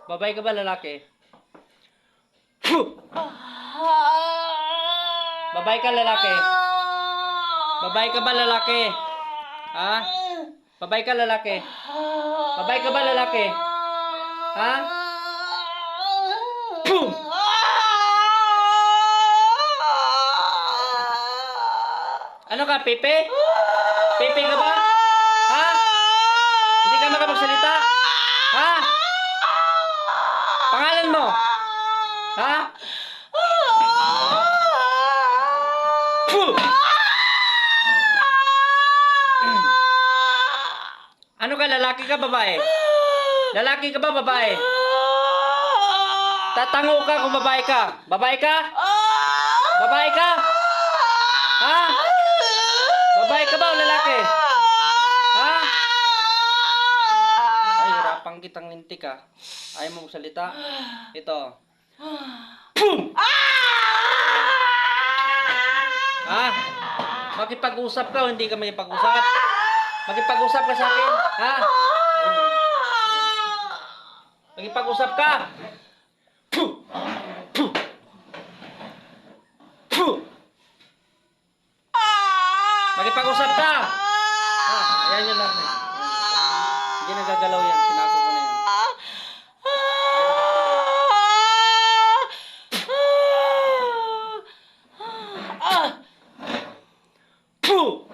Babae ka ba, lalaki? Babae ka, lalaki? Babae ka ba, lalaki? Ha? Babae ka, lalaki? Babae ka ba, lalaki? Ha? Boom! Ano ka, Pepe? Pepe ka ba? Ha? Hindi ka makapagsalita? Ha? Pangalan mo? Ha? Boom! Ano ka, lalaki ka, babae? Lalaki ka ba, babae? Tatango ka kung babae ka. Babae ka? Babae ka? Ha? Babae ka ba o lalaki? Ha? Ay, hirapang kitang lintik ka. Ayaw mo magsalita? Ito. Boom! Ha? Makipag-usap ka o hindi ka makipag-usap? Makipag-usap ka sa akin? Ha? Makipag-usap ka? Puh! Puh! Puh! Makipag-usap ka? Ha? Ayan yun lang. Hindi nagagalaw yan. Tinago ko na yan. Puh!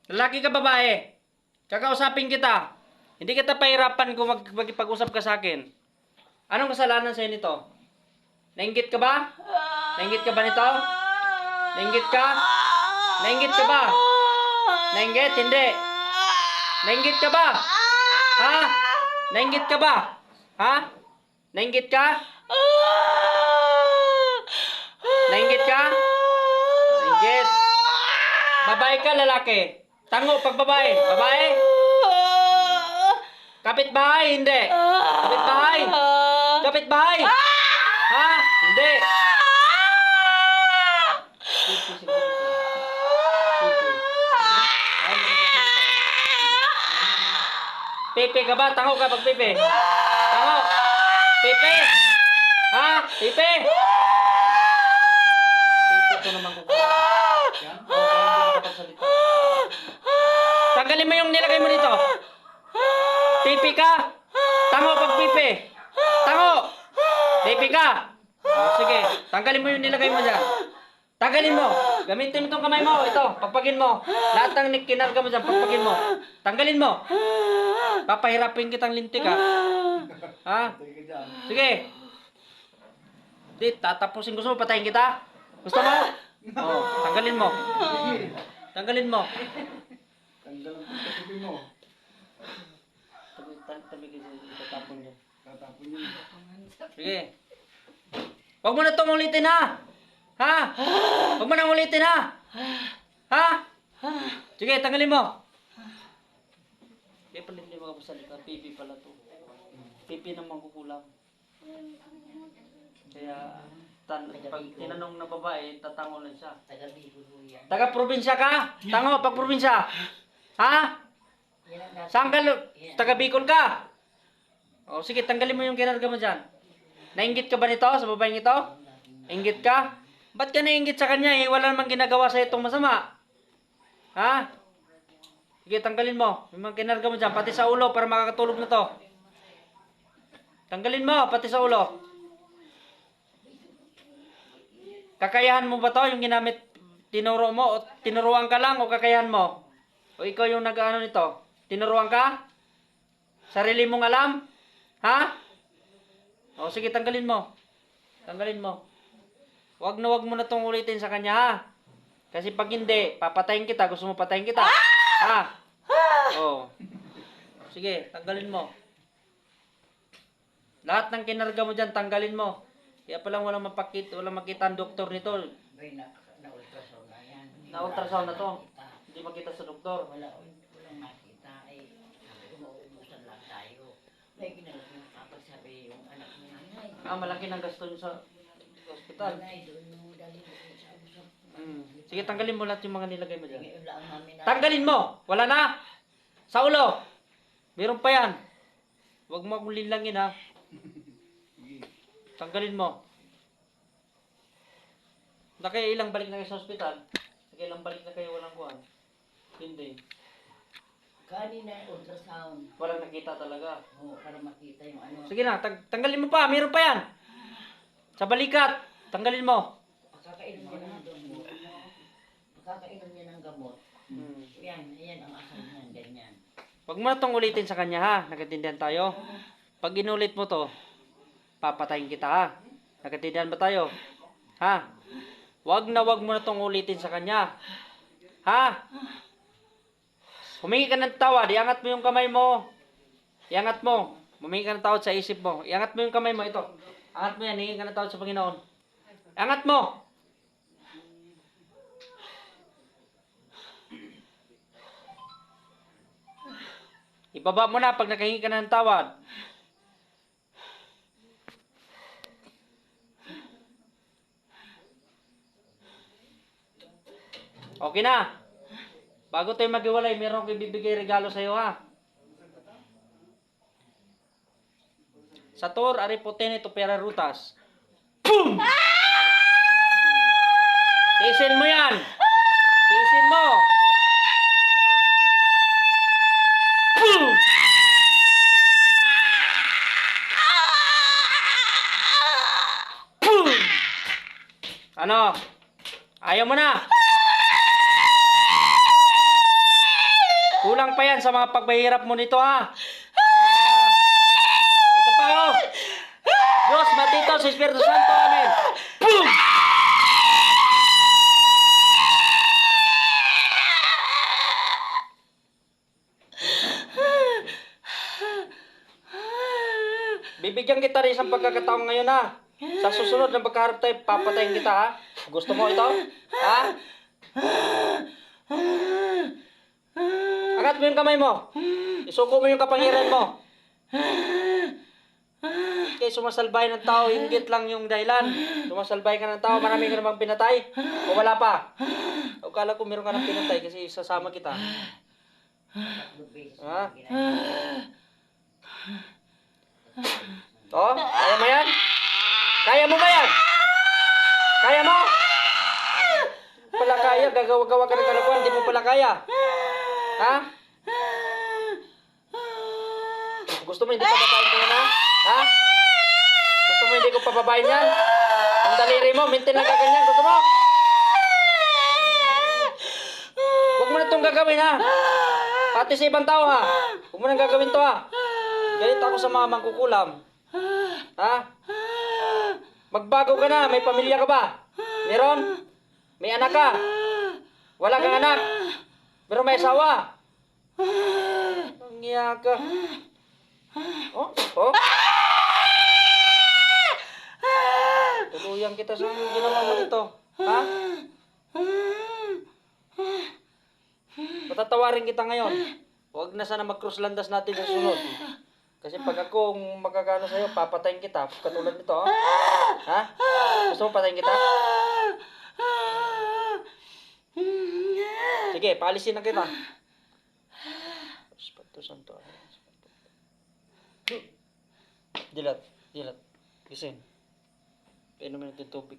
Lalaki ka, babae? Kakausapin kita. Hindi kita pahirapan kung magpag-usap ka sa akin. Anong kasalanan sa'yo nito? Nainggit ka ba? Nainggit ka ba nito? Nainggit ka? Nainggit ka ba? Nainggit? Hindi. Nainggit ka ba? Ha? Nainggit ka ba? Ha? Nainggit ka? Nainggit ka? Nainggit. Babae ka, lalaki? Tango pag babae. Babae? Kapitbahay? Hindi. Kapitbahay? Kapitbahay? Ha? Hindi. Pepe ka ba? Tango ka pag Pepe. Tango. Pepe. Ha? Pepe. Pepe ko naman ko. Yan? Oo, hindi makapagsalita. Tanggalin mo yung nilagay mo dito. Pepe ka. Tango pag Pepe. Tango. Pepe ka. O, sige. Tanggalin mo yung nilagay mo dyan. Tanggalin mo. Gamitin mo itong kamay mo. Ito. Pagpagin mo. Lahat ng kinarga mo dyan. Pagpagin mo. Tanggalin mo. Papahirapin kitang lintik ha. Ha? Sige. Di, tatapusin. Gusto mo patayin kita? Gusto mo? Oh, tanggalin mo. Tanggalin mo. Tanggalan ko sa pipi mo. Tabi kasi tatapon niya. Tatapon yun. Sige. Huwag mo na itong ulitin ha. Ha? Huwag mo nang ulitin ha. Ha? Sige, tanggalin mo. Kaya pala hindi makapasalita. Pipi pala to. Pipi naman kukulang. Kaya pag tinanong na babae, tatango lang siya. Taga-probinsya ka? Tango, pag probinsya. Ha? Saan ka? Taga Bicol ka? O sige, tanggalin mo yung kinarga mo dyan. Nainggit ka ba nito sa babaeng ito? Inggit ka? Ba't ka nainggit sa kanya eh? Wala namang ginagawa sa itong masama. Ha? Sige, tanggalin mo. Yung mga kinarga mo dyan, pati sa ulo para makakatulog na to. Tanggalin mo, pati sa ulo. Kakayahan mo ba to yung ginamit, tinuro mo, o tinuruan ka lang, o kakayahan mo? O ikaw yung nag-ano nito? Tinuruan ka? Sarili mong alam? Ha? O sige, tanggalin mo. Tanggalin mo. Wag mo na itong ulitin sa kanya, ha? Kasi pag hindi, papatayin kita. Gusto mo patayin kita? Ha? O. Sige, tanggalin mo. Lahat ng kinarga mo dyan, tanggalin mo. Kaya palang walang makita ang doktor nito. Na-ultrasound na yan. Na-ultrasound na to. Hindi makita sa doktor. Walang makita eh. Umuubusan lang tayo. May ginagawa yung kapag sabi yung anak mo nanay. Malaki ng gasto nyo sa hospital. Nanay, doon mo dali mo sa usap. Sige, tanggalin mo lahat yung mga nilagay mo dyan. Ngayon lang namin na. Tanggalin mo! Wala na! Sa ulo! Meron pa yan. Huwag mo akong linlangin ha. Sige. Tanggalin mo. Nakailang balik na kayo sa ospital? Nakailang balik na kayo walang kuhan? Hindi. Kanina ultrasound. Walang nakita talaga. Oo, para makita yung ano. Sige na, tanggalin mo pa. Meron pa yan. Sa balikat. Tanggalin mo. Pakakainom niya ng gamot. Pakakainom niya ng gamot. Yan, ayan ang asal niyan, ganyan. Huwag mo na itong ulitin sa kanya ha. Nagkatindihan tayo. Pag inulit mo to, papatayin kita ha. Nagkatindihan ba tayo? Ha? Huwag mo na itong ulitin sa kanya. Ha? Humingi ka ng tawad. Iangat mo yung kamay mo. Iangat mo. Humingi ka ng tawad sa isip mo. Iangat mo yung kamay mo. Ito. Angat mo yan. Hingi ka ng tawad sa Panginoon. Iangat mo. Ibaba mo na pag nakahingi ka na ng tawad. Okay na. Bago tayo maghiwalay, meron ko ibibigay regalo sa iyo ha. Sator, Aripotene, Tupera, Rutas. Boom! Tiisin mo yan. Tiisin mo. Boom! Boom! Ano? Ayaw mo na? Kulang pa yan sa mga pagpahirap mo nito ha. Ito pa oh. Diyos, matito sa Espiritu Santo. Amen. Boom! Bibigyan kita rin isang pagkakataon ngayon ha. Sa susunod ng pagkaharap tayo, papatayin kita ha. Gusto mo ito? Ha? Angat mo yung kamay mo. Isuko mo yung kapangyarihan mo. Okay, sumasalbay ng tao, inggit lang yung dahilan. Sumasalbay ka ng tao, marami ka namang pinatay. O wala pa? O kala ko meron ka ng pinatay kasi sasama kita. Ha? Oh, kaya mo yan? Kaya mo ba yan? Kaya mo? Pala kaya, gagawa-gawa ka ng kalakuan, di mo pala kaya. Ha? Gusto mo hindi pababain ko yan, ha? Ha? Gusto mo hindi ko pababain yan? Ang daliri mo, mintin lang kaganyan. Gusto mo? Huwag mo na itong gagawin, ha? Pati sa ibang tao, ha? Huwag mo na gagawin to, ha? Galit ako sa mga mangkukulam. Ha? Magbago ka na, may pamilya ka ba? Meron? May anak ka? Wala kang anak? Pero may asawa? Nangiya ka. Oh? Oh? Tuluyan kita sa ginawa mo nito. Ha? Patatawarin kita ngayon. Huwag na sana mag-cross landas natin sa sunod. Kasi pag akong magkakano sa'yo, papatayin kita. Katulad nito, oh. Ha? Gusto mo patayin kita? Sige, paalisin na kita. Espiritu Santo. Dilat. Gising. Painumin natin tubig.